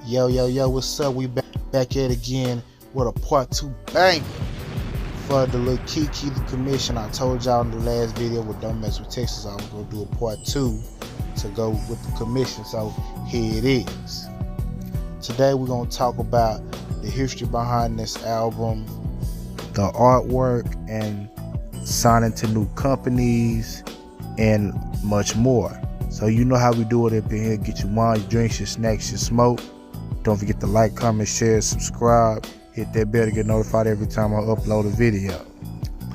Yo, what's up? We back at it again with a part 2 bang for the Lil Keke, the commission. I told y'all in the last video with Don't Mess with Texas, I was going to do a part 2 to go with the commission, so here it is. Today we're going to talk about the history behind this album, the artwork, and signing to new companies, and much more. So you know how we do it up in here. Get your wine, your drinks, your snacks, your smoke. Don't forget to like, comment, share, subscribe. Hit that bell to get notified every time I upload a video.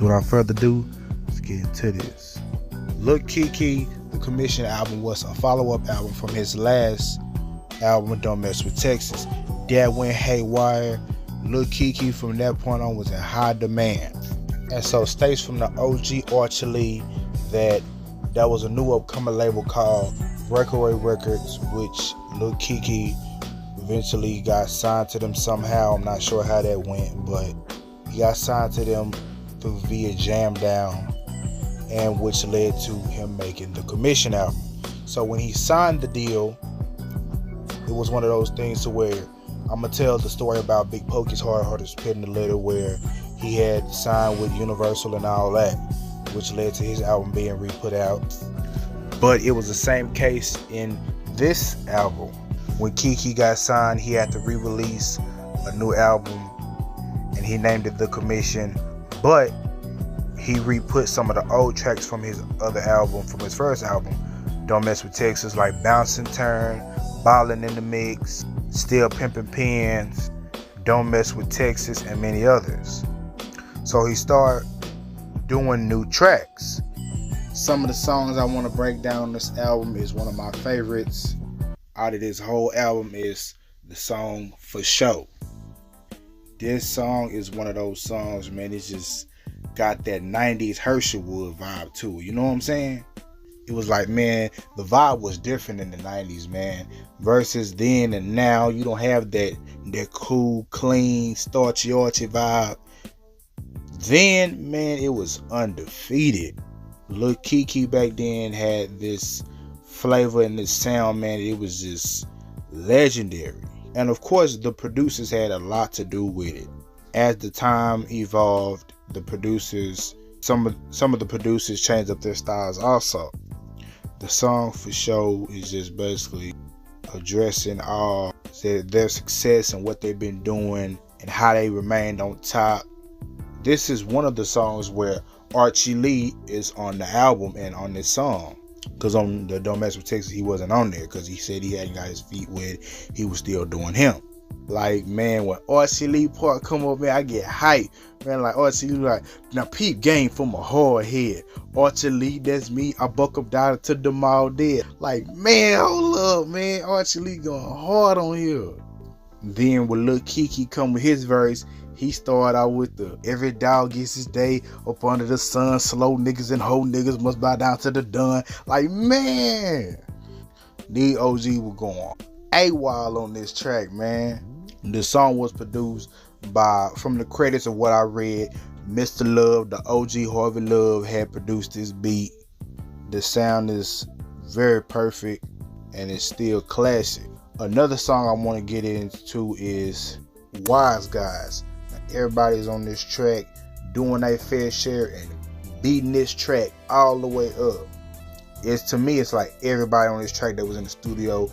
Without further ado, let's get into this. Lil Keke, the commission album, was a follow-up album from his last album, Don't Mess with Texas. That went haywire. Lil Keke from that point on was in high demand. And so states from the OG Archie that was a new upcoming label called Breakaway Records, which Lil Keke eventually got signed to them somehow. I'm not sure how that went, but he got signed to them through via Jam Down, and which led to him making the commission album. So when he signed the deal, it was one of those things to where I'm gonna tell the story about Big Pokey's Hardheadz Pen the Letter, where he had signed with Universal and all that, which led to his album being re-put out. But it was the same case in this album. When Keke got signed, he had to re-release a new album, and he named it The Commission, but he re-put some of the old tracks from his other album, from his first album, Don't Mess with Texas, like Bounce and Turn, Ballin' in the Mix, Still Pimpin' Pins, Don't Mess with Texas, and many others. So he started doing new tracks. Some of the songs I want to break down on this album is one of my favorites out of this whole album is the song For Show. This song is one of those songs, man, it's just got that 90s Herschelwood vibe to it, you know what I'm saying? It was like, man, the vibe was different in the 90s, man, versus then and now. You don't have that cool, clean, starchy archy vibe. Then, man, it was undefeated. Lil Keke back then had this flavor and this sound, man. It was just legendary. And of course, the producers had a lot to do with it. As the time evolved, the producers, some of the producers changed up their styles also. The song For Show is just basically addressing all their success and what they've been doing and how they remained on top. This is one of the songs where Archie Lee is on the album and on this song. Because on the Don't Mess with Texas, he wasn't on there because he said he hadn't got his feet wet. He was still doing him. Like, man, when Archie Lee part come up, man, I get hyped. Man, like Archie Lee, like, now peep game from a hard head. Archie Lee, that's me. I buck up down to the mall dead. Like, man, hold up, man. Archie Lee going hard on here. Then when Lil Keke come with his verse, he started out with the every dog gets his day up under the sun. Slow niggas and hoe niggas must bow down to the dun. Like, man, the OG was going AWOL on this track, man. The song was produced by, from the credits of what I read, Mr. Love, the OG Harvey Love had produced this beat. The sound is very perfect and it's still classic. Another song I want to get into is Wise Guys. Everybody's on this track doing their fair share and beating this track all the way up. To me, it's like everybody on this track that was in the studio,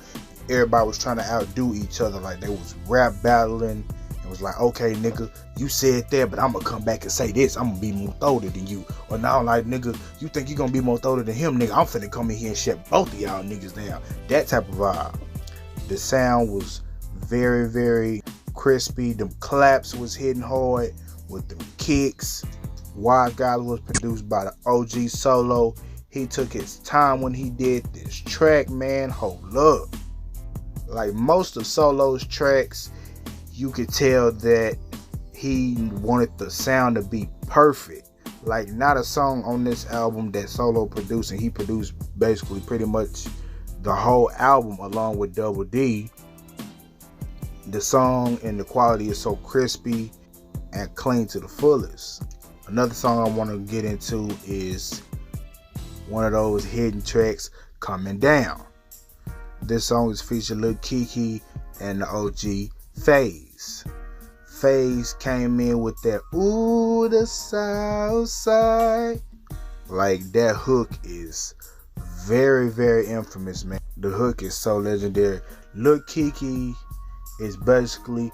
everybody was trying to outdo each other. Like they was rap battling. It was like, okay, nigga, you said that, but I'm gonna come back and say this. I'm gonna be more throated than you. Or now, like, nigga, you think you gonna be more throated than him, nigga? I'm finna come in here and shut both of y'all niggas down. That type of vibe. The sound was very, very crispy. The claps was hitting hard with the kicks. Wise Guys was produced by the OG Solo. He took his time when he did this track, man. Hold up. Like most of Solo's tracks, you could tell that he wanted the sound to be perfect. Like not a song on this album that Solo produced, and he produced basically pretty much the whole album along with Double D. The song and the quality is so crispy and clean to the fullest. Another song I want to get into is one of those hidden tracks, Coming Down. This song is featuring Lil Keke and the OG Phaz. Phaz came in with that "Ooh, the South Side." Like, that hook is very, very infamous, man. The hook is so legendary. Lil Keke is basically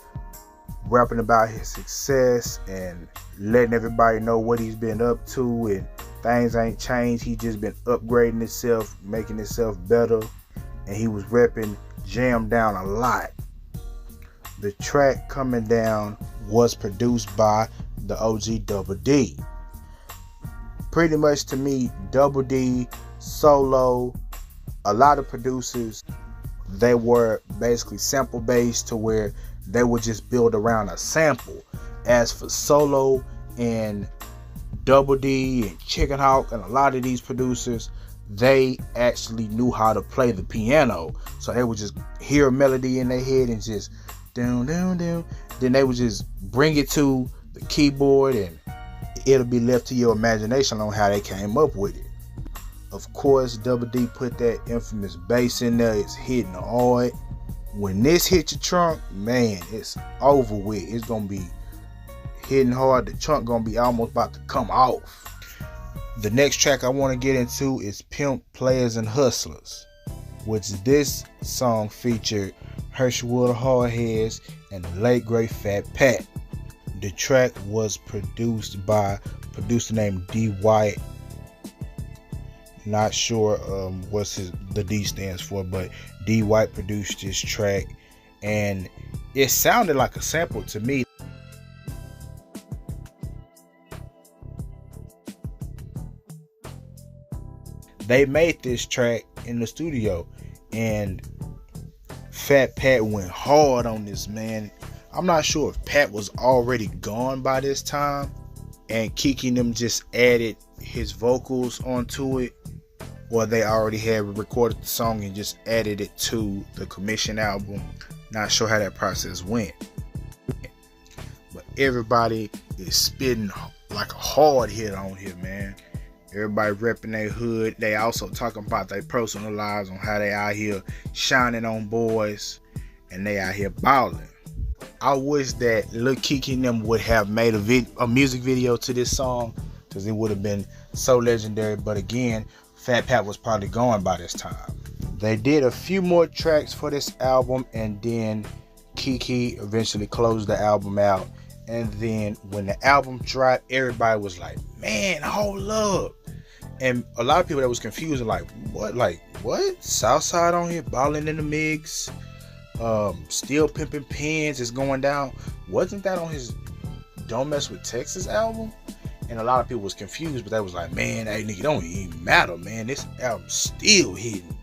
rapping about his success and letting everybody know what he's been up to, and things ain't changed. He just been upgrading himself, making himself better, and he was repping Jam Down a lot. The track Coming Down was produced by the OG Double D. Pretty much, to me, Double D, Solo, a lot of producers, they were basically sample based, to where they would just build around a sample. As for Solo and Double D and Chicken Hawk and a lot of these producers, they actually knew how to play the piano. So they would just hear a melody in their head and just down, down, down. Then they would just bring it to the keyboard, and it'll be left to your imagination on how they came up with it. Of course, Double D put that infamous bass in there. It's hitting hard. When this hit your trunk, man, it's over with. It's gonna be hitting hard. The trunk gonna be almost about to come off. The next track I want to get into is Pimp, Players, and Hustlers, which this song featured Herschelwood Hardheadz and the late great Fat Pat. The track was produced by a producer named D White. Not sure what the D stands for, but D White produced this track, and it sounded like a sample to me. They made this track in the studio, and Fat Pat went hard on this, man. I'm not sure if Pat was already gone by this time, and Keke and them just added his vocals onto it, or they already had recorded the song and just added it to the commission album. Not sure how that process went. But everybody is spitting like a hard hit on here, man. Everybody repping their hood. They also talking about their personal lives, on how they out here shining on boys, and they out here balling. I wish that Lil Keke and them would have made a music video to this song, because it would have been so legendary. But again, Fat Pat was probably gone by this time. They did a few more tracks for this album, and then Keke eventually closed the album out. And then when the album dropped, everybody was like, man, hold up. And a lot of people that was confused, like, what? Southside on here balling in the mix, still pimping pins is going down. Wasn't that on his Don't Mess With Texas album? And a lot of people was confused, but they was like, man, hey, nigga, don't even matter, man. This album's still hitting.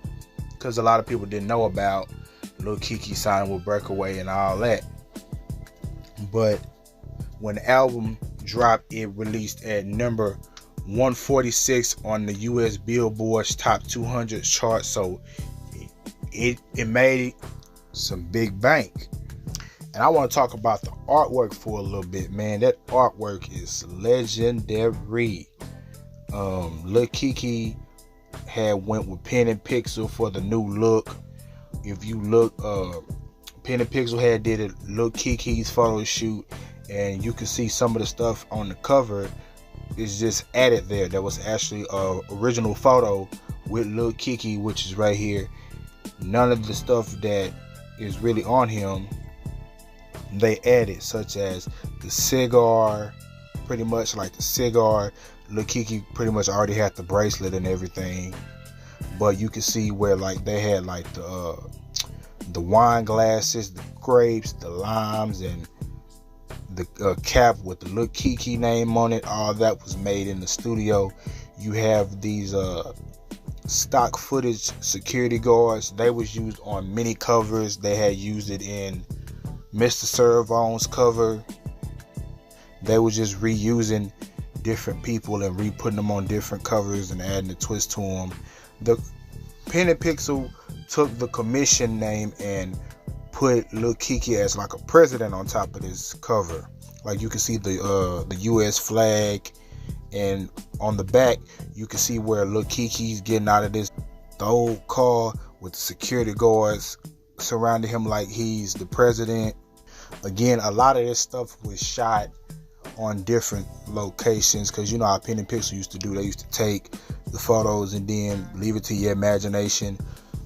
Because a lot of people didn't know about Lil Keke signing with Breakaway and all that. But when the album dropped, it released at number 146 on the US Billboard's Top 200 chart. So it made some big bank. And I want to talk about the artwork for a little bit, man. That artwork is legendary. Lil Keke had went with Pen and Pixel for the new look. If you look, Pen and Pixel had did a Lil Keke's photo shoot, and you can see some of the stuff on the cover is just added there. There was actually a original photo with Lil Keke, which is right here. None of the stuff that is really on him they added, such as the cigar. Pretty much like the cigar, Lil Keke pretty much already had the bracelet and everything, but you can see where like they had like the wine glasses, the grapes, the limes, and the cap with the Lil Keke name on it. All that was made in the studio. You have these stock footage security guards. They was used on many covers. They had used it in Mr. Servone's cover. They were just reusing different people and re-putting them on different covers and adding a twist to them. The Pen and Pixel took the commission name and put Lil Keke as like a president on top of this cover. Like you can see the US flag, and on the back you can see where Lil Keke's getting out of the old car with the security guards surrounding him like he's the president. Again, a lot of this stuff was shot on different locations, because you know how Pen and Pixel used to do. They used to take the photos and then leave it to your imagination.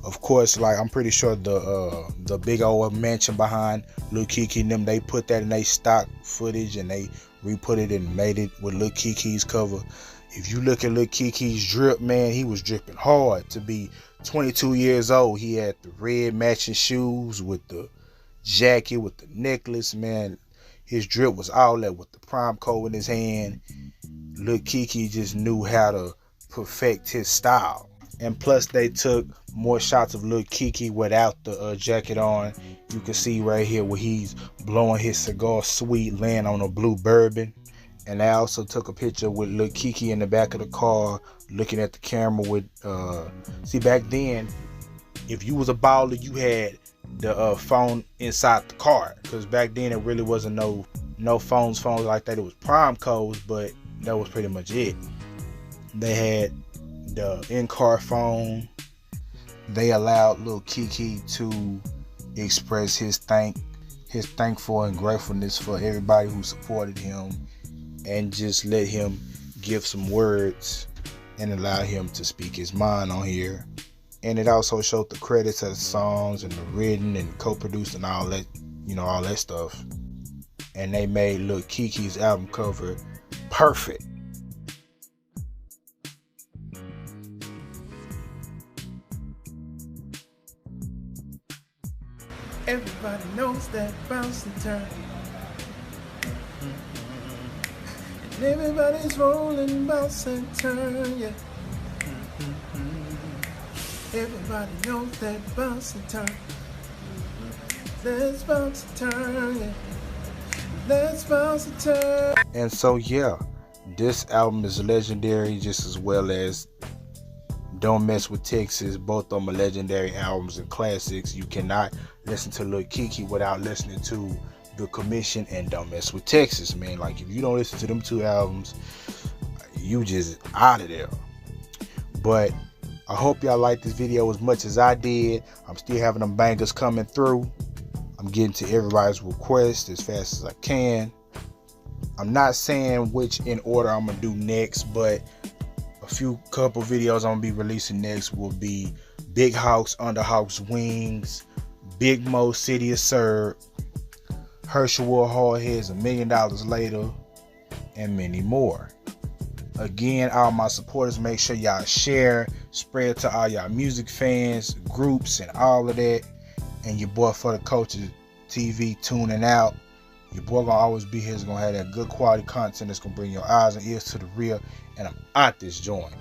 Of course, like I'm pretty sure the big old mansion behind Lil Keke and them, they put that in their stock footage and they re-put it and made it with Lil Keke's cover. If you look at Lil Keke's drip, man, he was dripping hard to be 22 years old. He had the red matching shoes with the jacket, with the necklace, man. His drip was all that with the prime code in his hand. Lil Keke just knew how to perfect his style. And plus they took more shots of Lil Keke without the jacket on. You can see right here where he's blowing his cigar sweet, laying on a blue bourbon. And I also took a picture with Lil Keke in the back of the car looking at the camera with see, back then if you was a baller, you had the phone inside the car, because back then it really wasn't no phones like that. It was prime codes, but that was pretty much it. They had the in-car phone. They allowed Lil Keke to express his thankful and gratefulness for everybody who supported him, and just let him give some words and allow him to speak his mind on here. And it also showed the credits of the songs and the written and co-produced and all that, you know, all that stuff. And they made Lil Keke's album cover perfect. Everybody knows that bounce and turn. And everybody's rolling, bounce and turn, yeah. Everybody knows that bounce and turn. Let's bounce and turn, yeah. Let's bounce and turn. And so yeah, this album is legendary, just as well as Don't Mess With Texas. Both of them are legendary albums and classics. You cannot listen to Lil Keke without listening to The Commission and Don't Mess With Texas, man. Like, if you don't listen to them two albums, you just out of there. But I hope y'all like this video as much as I did. I'm still having them bangers coming through. I'm getting to everybody's request as fast as I can. I'm not saying which in order I'm gonna do next, but a couple videos I'm gonna be releasing next will be Big Hawks Under Hawks Wings, Big Mo City of Sir, Herschelwood Hardheadz $1 Million Later, and many more. Again, all my supporters, make sure y'all share, spread to all y'all music fans, groups, and all of that. And your boy For The Culture TV tuning out. Your boy gonna always be here. He's gonna have that good quality content that's gonna bring your eyes and ears to the real. And I'm out this joint.